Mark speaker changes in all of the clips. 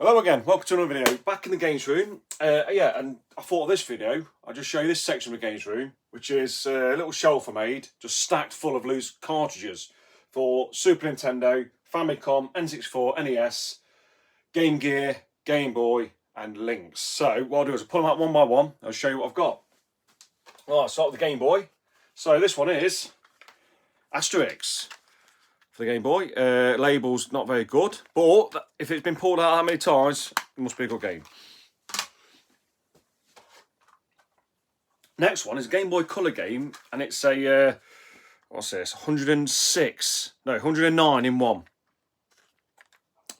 Speaker 1: Hello again, welcome to another video. Back in the games room. Yeah, and I thought this video, I'll just show you this section of the games room, which is a little shelf I made, just stacked full of loose cartridges for Super Nintendo, Famicom, N64, NES, Game Gear, Game Boy, and Lynx. So what I'll do is I'll pull them out one by one, I'll show you what I've got. Well, I'll start with the Game Boy. So this one is Asterix. For the Game Boy. Label's not very good, but if it's been pulled out that many times, it must be a good game. Next one is a Game Boy Color game, and it's a, what's this, 109 in one.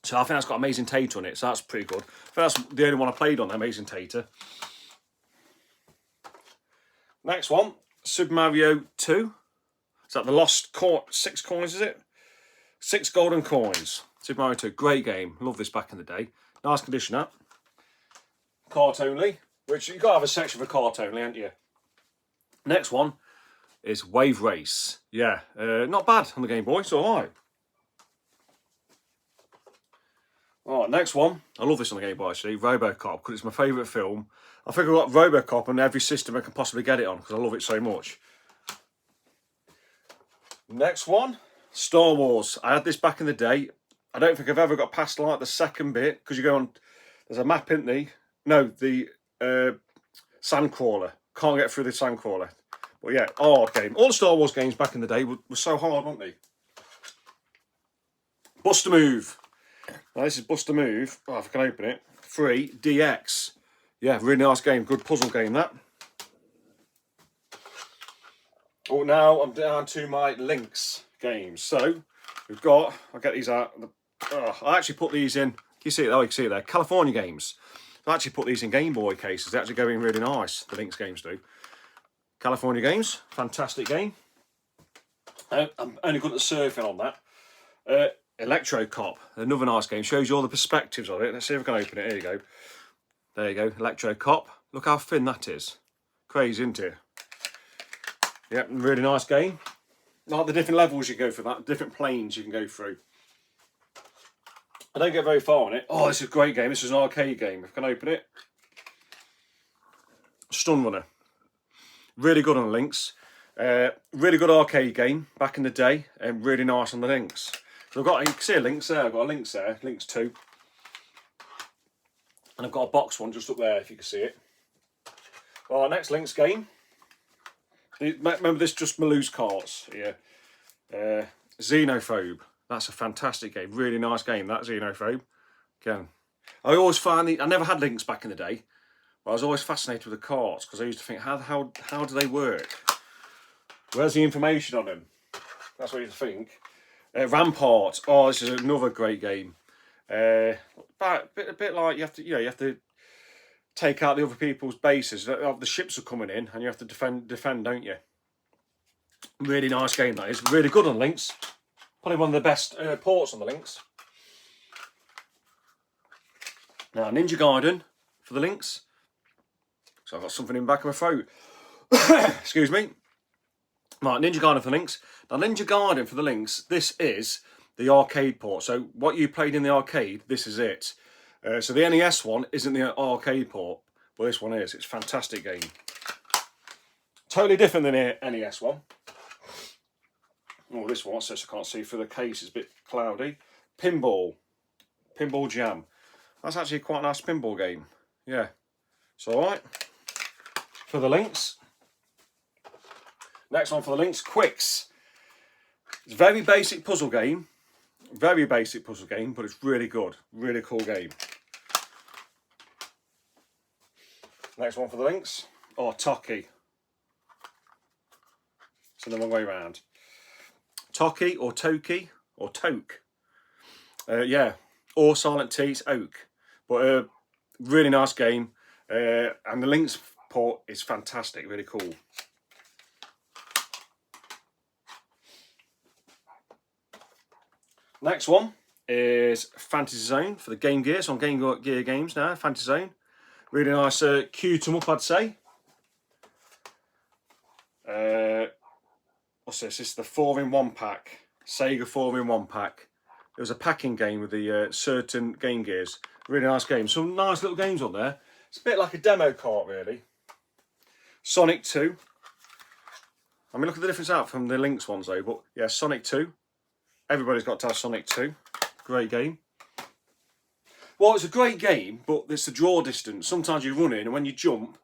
Speaker 1: So I think that's got Amazing Tater on it, so that's pretty good. I think that's the only one I played on, Amazing Tater. Next one, Super Mario 2. Is that the lost 6 coins, is it? 6 golden coins. Super Mario 2, great game. Love this back in the day. Nice condition, that. Cart only, which you've got to have a section for cart only, haven't you? Next one is Wave Race. Yeah, not bad on the Game Boy, it's alright. Alright, next one. I love this on the Game Boy actually, Robocop, because it's my favourite film. I think I've got Robocop on every system I can possibly get it on, because I love it so much. Next one. Star Wars. I had this back in the day. I don't think I've ever got past like the second bit because you go on. There's a map, isn't there? No, the sandcrawler. Can't get through the sandcrawler. But yeah, hard game. All the Star Wars games back in the day were so hard, weren't they? Bust a Move. Now this is Bust a Move. Oh, if I can open it. 3DX. Yeah, really nice game. Good puzzle game that. Oh, now I'm down to my Lynx games. So we've got, I'll get these out. I actually put these in, you see it there, you can see it there, California games. I actually put these in Game Boy cases. They actually go in really nice, the Lynx games do. California games, fantastic game. I'm only good at surfing on that. Electro Cop, another nice game, shows you all the perspectives of it. Let's see if I can open it, here you go. There you go, Electro Cop. Look how thin that is. Crazy, isn't it? Yep, really nice game. Like the different levels you go for that, different planes you can go through. I don't get very far on it. Oh, this is a great game. This is an arcade game. If I can open it. Stun Runner. Really good on the Lynx. Really good arcade game back in the day, and really nice on the Lynx. So I've got, you can see a Lynx there. I've got a Lynx there, Lynx 2. And I've got a box one just up there, if you can see it. Well, our next Lynx game. Remember this, just my loose carts here. Xenophobe. That's a fantastic game. Really nice game, that Xenophobe. Again, I always find I never had Lynx back in the day, but I was always fascinated with the carts because I used to think, how do they work? Where's the information on them? That's what you think. Rampart. Oh, this is another great game. But a bit like you have to take out the other people's bases. The ships are coming in, and you have to defend, don't you? Really nice game that is. Really good on Lynx. Probably one of the best ports on the Lynx. Now Ninja Gaiden for the Lynx. So I've got something in the back of my throat. Excuse me. Right, Ninja Gaiden for the Lynx. Now Ninja Gaiden for the Lynx. This is the arcade port. So what you played in the arcade, this is it. So the NES one isn't the arcade port, but this one is. It's a fantastic game. Totally different than the NES one. Oh, this one, so I can't see through the case, it's a bit cloudy. Pinball Jam. That's actually quite a nice pinball game. Yeah, it's alright. For the Lynx. Next one for the Lynx, Quicks. It's a very basic puzzle game. Very basic puzzle game, but it's really good. Really cool game. Next one for the Lynx. Oh, Toki. It's the wrong way around. Toki or Toki or Toke. Yeah, or Silent T, it's Oak. But really nice game. And the Lynx port is fantastic, really cool. Next one is Fantasy Zone for the Game Gear. It's on Game Gear games now, Fantasy Zone. Really nice queued them up, I'd say. What's this? This is the 4-in-1 pack. Sega 4-in-1 pack. It was a packing game with the certain Game Gears. Really nice game. Some nice little games on there. It's a bit like a demo cart, really. Sonic 2. I mean, look at the difference out from the Lynx ones, though. But yeah, Sonic 2. Everybody's got to have Sonic 2. Great game. Well, it's a great game, but it's the draw distance. Sometimes you run in, and when you jump,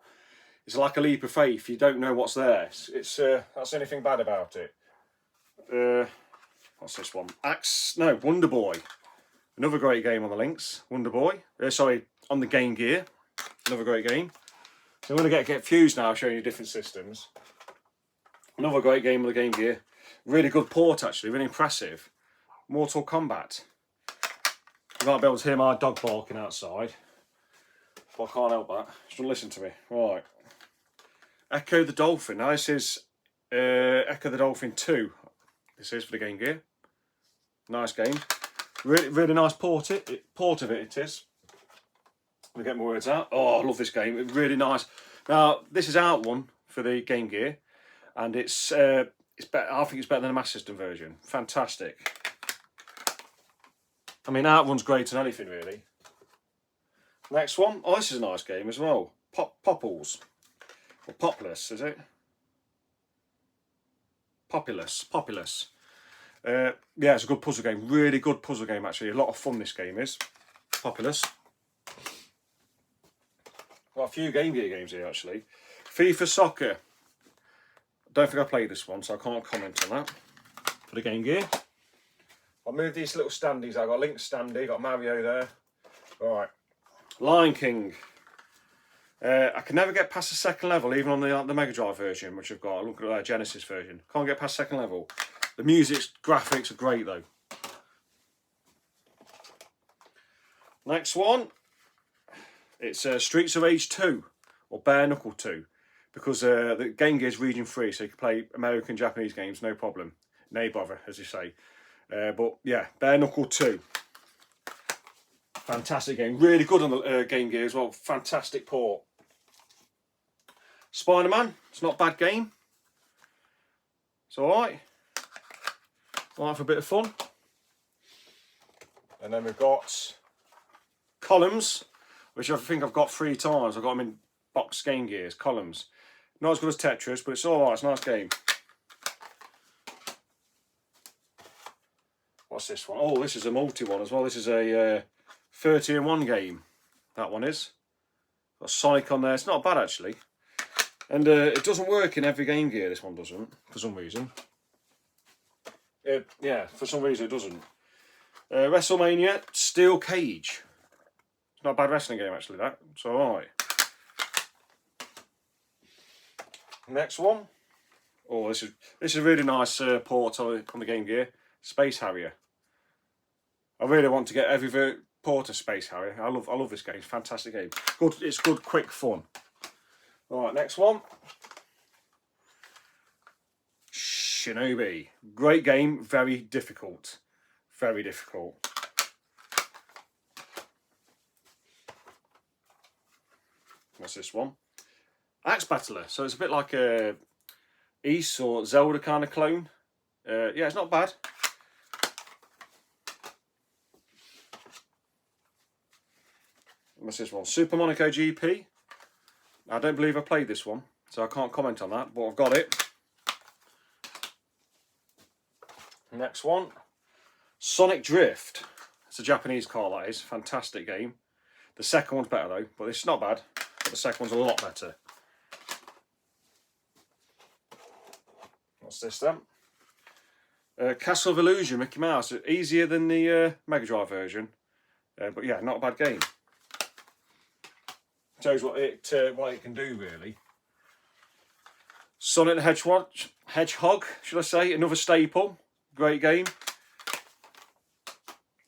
Speaker 1: it's like a leap of faith. You don't know what's there. It's that's anything bad about it. What's this one? Wonder Boy. Another great game on the Lynx. Wonder Boy. Sorry, on the Game Gear. Another great game. So I'm going to get fused now, showing you different systems. Another great game on the Game Gear. Really good port, actually. Really impressive. Mortal Kombat. You might be able to hear my dog barking outside. But I can't help that. She doesn't listen to me. Right. Echo the Dolphin. Now this is Echo the Dolphin 2. This is for the Game Gear. Nice game. Really nice port of it is. Let me get my words out. Oh, I love this game. It's really nice. Now, this is out one for the Game Gear. And it's better. I think it's better than the Master System version. Fantastic. I mean, Outrun's great on anything, really. Next one. Oh, this is a nice game as well. Popples. Or Populous, is it? Populous. Yeah, it's a good puzzle game. Really good puzzle game, actually. A lot of fun this game is. Populous. Got a few Game Gear games here, actually. FIFA Soccer. Don't think I played this one, so I can't comment on that. For the Game Gear. I'll move these little standees. I've got Link standee, got Mario there. Alright. Lion King. I can never get past the second level, even on the Mega Drive version, which I've got. Look at the Genesis version. Can't get past second level. The music's graphics are great, though. Next one. It's Streets of Rage 2, or Bare Knuckle 2. Because the Game Gear is region free, so you can play American, Japanese games, no problem. Nay bother, as you say. But yeah, Bare Knuckle 2. Fantastic game. Really good on the Game Gear as well. Fantastic port. Spider-Man. It's not a bad game. It's alright. Alright for a bit of fun. And then we've got Columns, which I think I've got 3 times. I've got them in box Game Gears. Columns. Not as good as Tetris, but it's alright. It's a nice game. What's this one? Oh, this is a multi one as well. This is a 30-in-1 game. That one is. Got Sonic on there. It's not bad, actually. And it doesn't work in every Game Gear. This one doesn't, for some reason. Yeah, for some reason it doesn't. WrestleMania Steel Cage. It's not a bad wrestling game, actually, that. It's alright. Next one. Oh, this is a really nice port on the Game Gear. Space Harrier. I really want to get every port of Space Harrier. I love this game. It's a fantastic game. Good. It's good, quick fun. All right, next one. Shinobi. Great game. Very difficult. Very difficult. What's this one? Axe Battler. So it's a bit like a East or Zelda kind of clone. Yeah, it's not bad. What's this one? Super Monaco GP. I don't believe I played this one, so I can't comment on that, but I've got it. Next one. Sonic Drift. It's a Japanese car, that is. Fantastic game. The second one's better, though, but it's not bad. But the second one's a lot better. What's this then? Castle of Illusion, Mickey Mouse. Easier than the Mega Drive version. But yeah, not a bad game. Shows what it can do, really. Sonic the Hedgehog, should I say? Another staple. Great game.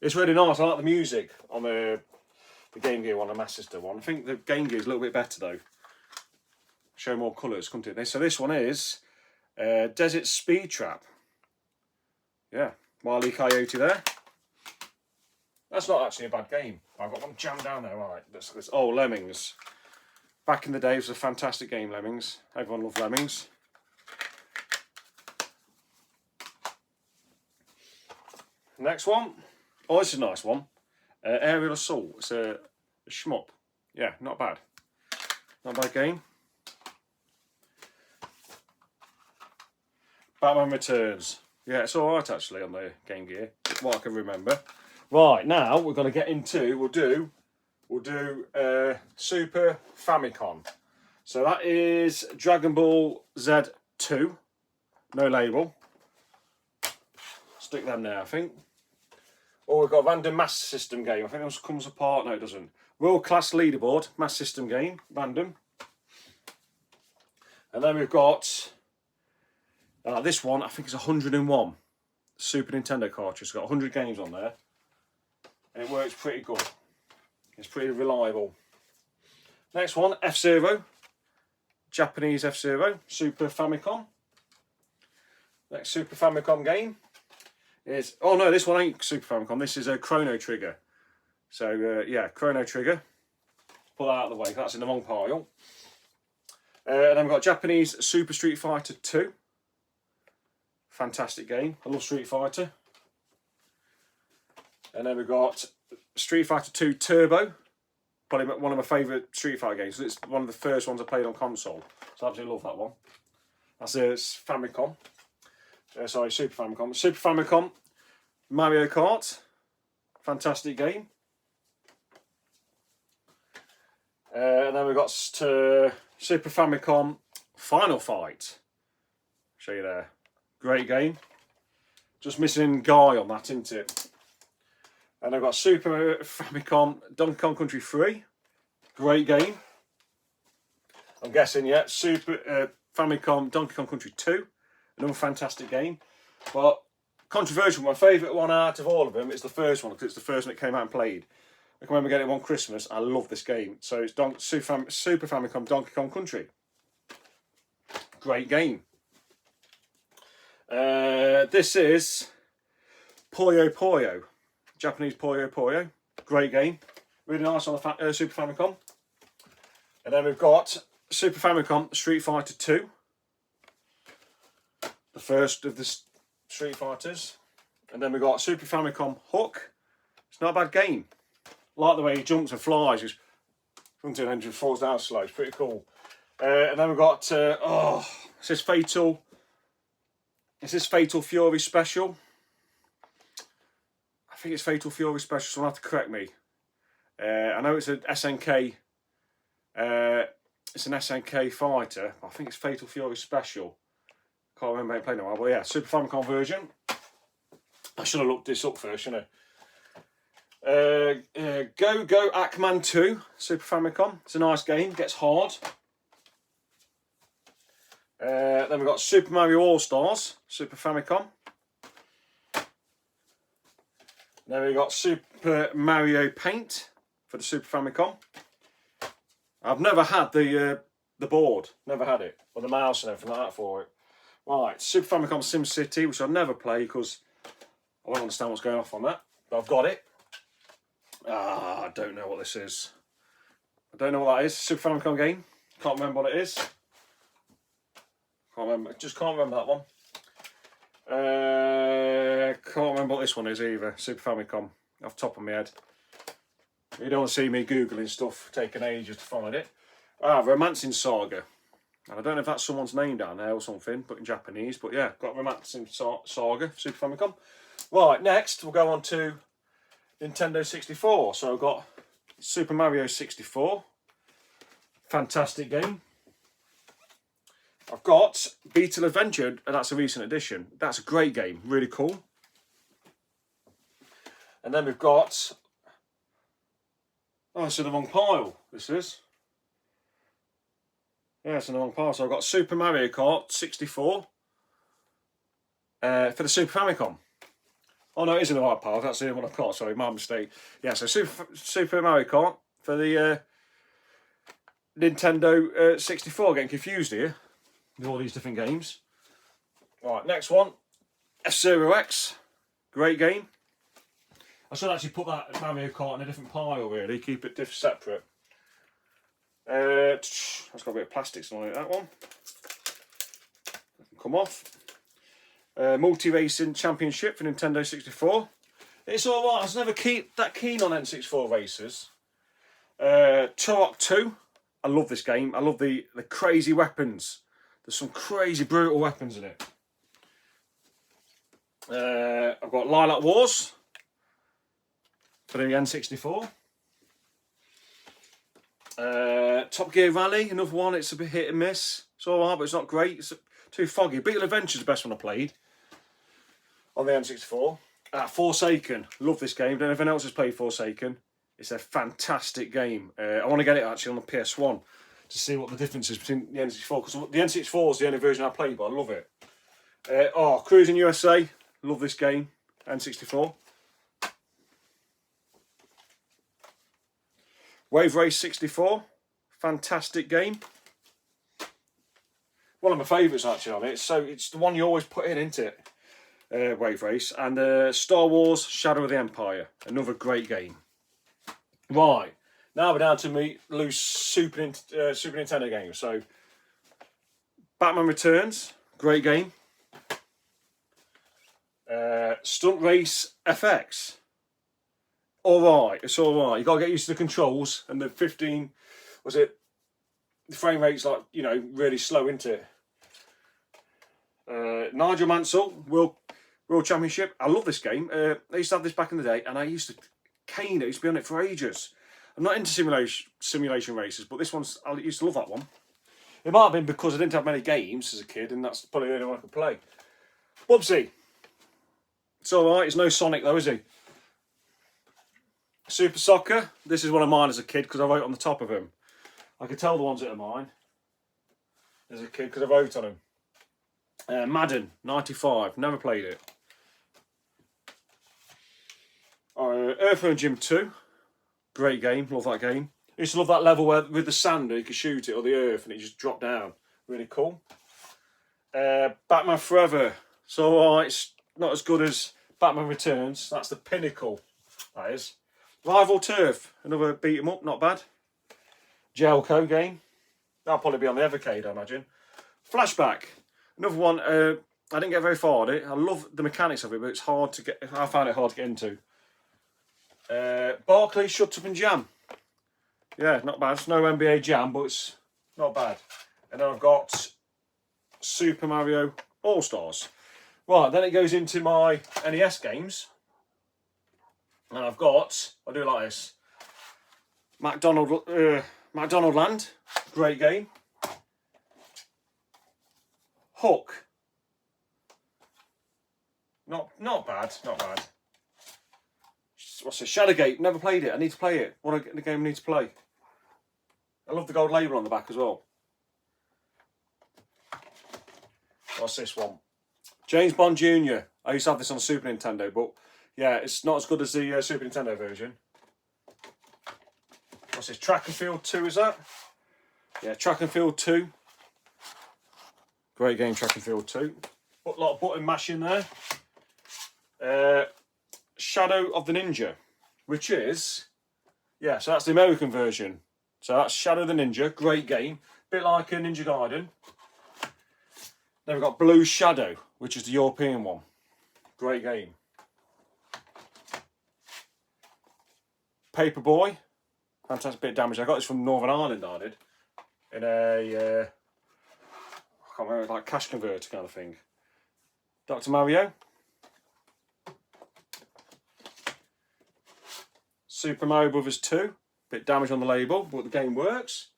Speaker 1: It's really nice. I like the music on the Game Gear one, the Master System one. I think the Game Gear is a little bit better, though. Show more colours, couldn't it? So this one is Desert Speed Trap. Yeah, Wile E. Coyote there. That's not actually a bad game. I've got one jammed down there. Right. Oh, Lemmings. Back in the day, it was a fantastic game, Lemmings. Everyone loved Lemmings. Next one. Oh, this is a nice one. Aerial Assault. It's a shmup. Yeah, not bad. Not a bad game. Batman Returns. Yeah, it's alright actually on the Game Gear. What I can remember. Right, now we're going to get into, we'll do Super Famicom. So that is Dragon Ball Z2. No label. Stick them there, I think. Oh, we've got a random Master System game. I think this comes apart. No, it doesn't. World Class Leaderboard, Master System game, random. And then we've got this one, I think it's 101. Super Nintendo cartridge. It's got 100 games on there. And it works pretty good. It's pretty reliable. Next one, F-Zero. Japanese F-Zero, Super Famicom. Next Super Famicom game is... Oh no, this one ain't Super Famicom. This is a Chrono Trigger. So yeah, Chrono Trigger. Pull that out of the way, that's in the wrong pile. And then we've got Japanese Super Street Fighter 2. Fantastic game. I love Street Fighter. And then we've got Street Fighter 2 Turbo. Probably one of my favourite Street Fighter games. It's one of the first ones I played on console. So I absolutely love that one. That's Famicom. Sorry, Super Famicom. Super Famicom Mario Kart. Fantastic game. And then we've got Super Famicom Final Fight. Show you there. Great game. Just missing Guy on that, isn't it? And I've got Super Famicom Donkey Kong Country 3. Great game. I'm guessing, yeah. Super Famicom Donkey Kong Country 2. Another fantastic game. But controversial, my favourite one out of all of them is the first one, because it's the first one that came out and played. I can remember getting it one Christmas. I love this game. So it's Super Famicom Donkey Kong Country. Great game. This is Puyo Puyo. Japanese Puyo Puyo. Great game. Really nice on the Super Famicom. And then we've got Super Famicom Street Fighter 2. The first of the Street Fighters. And then we've got Super Famicom Hook. It's not a bad game. I like the way he jumps and flies. He's runs to an engine, falls down slow. It's pretty cool. And then we've got, is this Fatal Fury Special? I think it's Fatal Fury Special, so you'll have to correct me. I know it's an SNK. It's an SNK fighter. I think it's Fatal Fury Special. Can't remember how to play now, but yeah, Super Famicom version. I should have looked this up first, shouldn't I? Go Go Ackman 2, Super Famicom. It's a nice game, gets hard. Then we've got Super Mario All-Stars, Super Famicom. Then we've got Super Mario Paint for the Super Famicom. I've never had the board, never had it, or the mouse and everything like that for it. Right, Super Famicom SimCity, which I'll never play because I won't understand what's going off on that, but I've got it. I don't know what this is. I don't know what that is. Super Famicom game. Can't remember what it is. Can't remember. Just can't remember that one. Can't remember what this one is either. Super Famicom. Off the top of my head. You don't want to see me googling stuff, taking ages to find it. Romancing Saga. And I don't know if that's someone's name down there or something, but in Japanese. But yeah, got Romancing Saga, Super Famicom. Right, next we'll go on to Nintendo 64. So I've got Super Mario 64. Fantastic game. I've got Beetle Adventure, and that's a recent edition. That's a great game, really cool. And then we've got... Oh, it's in the wrong pile, this is. Yeah, it's in the wrong pile. So I've got Super Mario Kart 64 for the Super Famicom. Oh no, it is in the right pile. That's the one I've got. Sorry, my mistake. Yeah, so Super Mario Kart for the Nintendo 64. Getting confused here with all these different games. Right, next one, F-Zero X. Great game. I should actually put that Mario Kart in a different pile, really. Keep it separate. That's got a bit of plastic on it, that one. That can come off. Multi-Racing Championship for Nintendo 64. It's all right. I was never that keen on N64 races. Turok 2. I love this game. I love the crazy weapons. There's some crazy brutal weapons in it. I've got Lilac Wars for the N64. Top Gear Rally, another one. It's a bit hit and miss. It's all right, but it's not great. It's too foggy. Beetle Adventure's the best one I played on the N64. Forsaken, love this game. Don't know if anyone else has played Forsaken. It's a fantastic game. I want to get it actually on the PS1 to see what the difference is between the N64, because the N64 is the only version I played, but I love it. Cruising USA, love this game, N64. Wave Race 64, fantastic game. One of my favourites actually on it. So it's the one you always put in, isn't it? Wave Race. And Star Wars Shadow of the Empire, another great game. Right, now we're down to me loose Super Nintendo games. So Batman Returns, great game. Stunt Race FX. Alright, it's alright. You gotta get used to the controls and the 15, was it? The frame rate's like, you know, really slow, isn't it? Nigel Mansell, World Championship. I love this game. I used to have this back in the day, and I used to cane it. I used to be on it for ages. I'm not into simulation races, but this one's, I used to love that one. It might have been because I didn't have many games as a kid, and that's probably the only one I could play. Bubsy. It's alright, he's no Sonic though, is he? Super Soccer. This is one of mine as a kid because I wrote on the top of him. I could tell the ones that are mine as a kid because I wrote on them. Madden 95. Never played it. Earthworm Jim 2. Great game. Love that game. I used to love that level where with the sand you could shoot it or the earth and it just dropped down. Really cool. Batman Forever. So it's not as good as Batman Returns. That's the pinnacle. That is. Rival Turf, another beat 'em up, not bad. Jelco game, that'll probably be on the Evercade, I imagine. Flashback, another one. I didn't get very far at it. I love the mechanics of it, but it's hard to get. I found it hard to get into. Barclay Shut Up and Jam, yeah, not bad. It's no NBA Jam, but it's not bad. And then I've got Super Mario All Stars. Right, then it goes into my NES games. And I've got, I do like this, McDonald Land, great game. Hook, not bad, not bad. What's it? Shadowgate, never played it. I need to play it. What a game I need to play. I love the gold label on the back as well. What's this one? James Bond Jr. I used to have this on Super Nintendo, but yeah, it's not as good as the Super Nintendo version. What's this? Track and Field 2, is that? Yeah, Track and Field 2. Great game, Track and Field 2. Put a lot of button mashing there. Shadow of the Ninja, which is, yeah, so that's the American version. So that's Shadow of the Ninja, great game. Bit like a Ninja Gaiden. Then we've got Blue Shadow, which is the European one. Great game. Paperboy, fantastic bit of damage. I got this from Northern Ireland, I did. In a, I can't remember, like cash converter kind of thing. Dr. Mario. Super Mario Brothers 2. Bit damage on the label, but the game works.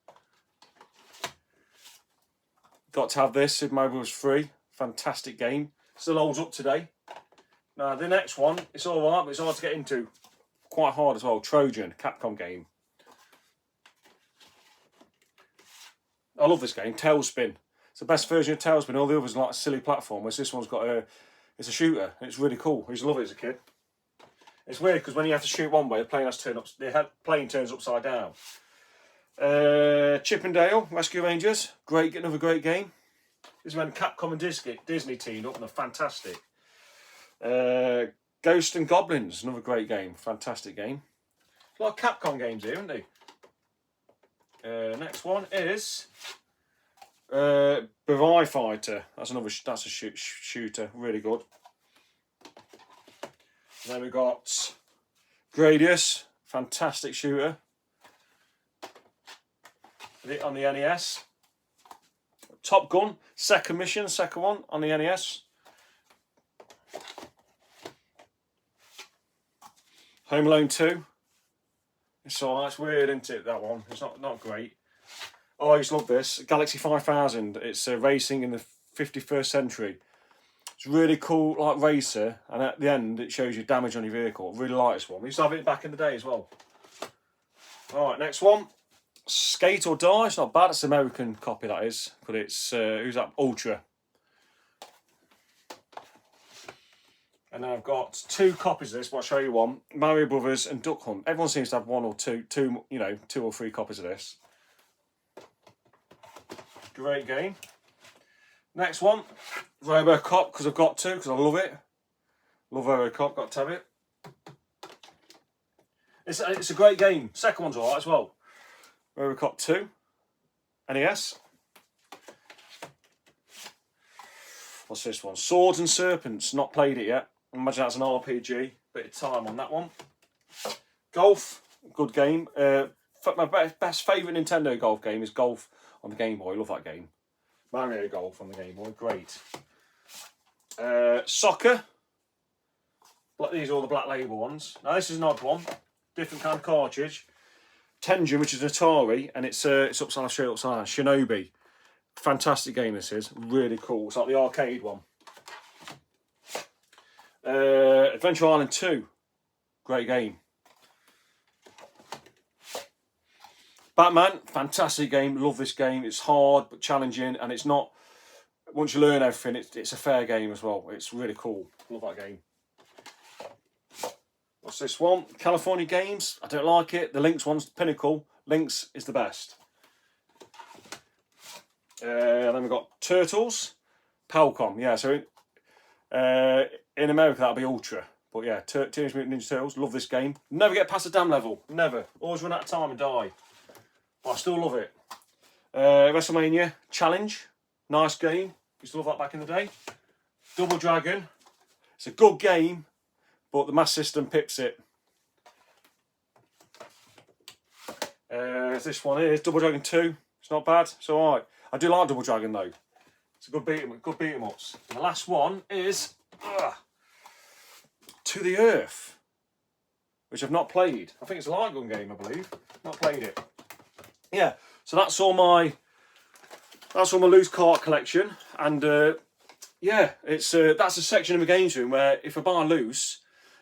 Speaker 1: Got to have this, Super Mario Brothers 3. Fantastic game. Still holds up today. Now, the next one, it's alright, but it's hard to get into. Quite hard as well. Trojan, Capcom game. I love this game. Tailspin. It's the best version of Tailspin. All the others are like a silly platform, whereas this one's got it's a shooter. It's really cool. I used to love it as a kid. It's weird because when you have to shoot one way, the plane has to turn up. The plane turns upside down. Chippendale Rescue Rangers. Another great game. This is when Capcom and Disney teamed up, and they're fantastic. Ghosts and Goblins, another great game, fantastic game. A lot of Capcom games here, isn't there? Next one is Burai Fighter. That's a shooter, really good. And then we've got Gradius, fantastic shooter. On the NES. Top Gun, second mission, second one on the NES. Home Alone 2. So that's weird, isn't it, that one? It's not great. Oh, I used to love this. Galaxy 5000. It's racing in the 51st century. It's really cool, like racer, and at the end it shows you damage on your vehicle. Really like this one. We used to have it back in the day as well. Alright, next one. Skate or Die. It's not bad. It's an American copy, that is. But it's, who's that? Ultra. And then I've got 2 copies of this, but I'll show you one. Mario Brothers and Duck Hunt. Everyone seems to have 1 or 2, you know, 2 or 3 copies of this. Great game. Next one, RoboCop, because I've got to, because I love it. Love RoboCop, got to have it. It's a great game. Second one's alright as well. RoboCop 2, NES. What's this one? Swords and Serpents, not played it yet. Imagine that's an RPG. Bit of time on that one. Golf, good game. My best favourite Nintendo golf game is Golf on the Game Boy. Love that game. Mario Golf on the Game Boy, great. Soccer. These are all the Black Label ones. Now this is an odd one. Different kind of cartridge. Tengen, which is an Atari, and it's upside down, straight upside down. Shinobi. Fantastic game this is. Really cool. It's like the arcade one. Adventure Island 2. Great game. Batman, fantastic game. Love this game. It's hard but challenging, and it's not. Once you learn everything, it's a fair game as well. It's really cool. Love that game. What's this one? California Games. I don't like it. The Lynx one's pinnacle. Lynx is the best. Then we've got Turtles. Palcom. Yeah, so in America that'll be Ultra. But yeah, Teenage Mutant Ninja Turtles. Love this game. Never get past the damn level. Never. Always run out of time and die. But I still love it. WrestleMania Challenge. Nice game. Used to love that back in the day. Double Dragon. It's a good game, but the Master System pips it. This one is Double Dragon 2. It's not bad. It's alright. I do like Double Dragon though. It's a good beat 'em ups. And the last one is To the Earth, which I've not played. I think it's a light gun game, I believe. Not played it. Yeah. So that's all my loose cart collection, and yeah, it's that's a section of my games room where if I buy loose,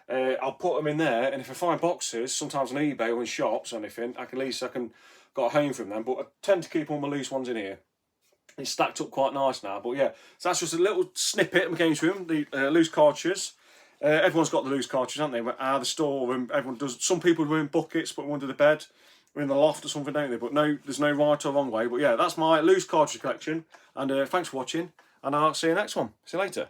Speaker 1: I'll put them in there, and if I find boxes, sometimes on eBay or in shops or anything, at least I can got a home from them. But I tend to keep all my loose ones in here. It's stacked up quite nice now. But yeah, so that's just a little snippet of my games room. The loose cartridges. Everyone's got the loose cartridges, haven't they? Out of the store, and everyone does. Some people do in buckets, put them under the bed, or in the loft or something, don't they? But no, there's no right or wrong way. But yeah, that's my loose cartridge collection. And thanks for watching, and I'll see you next one. See you later.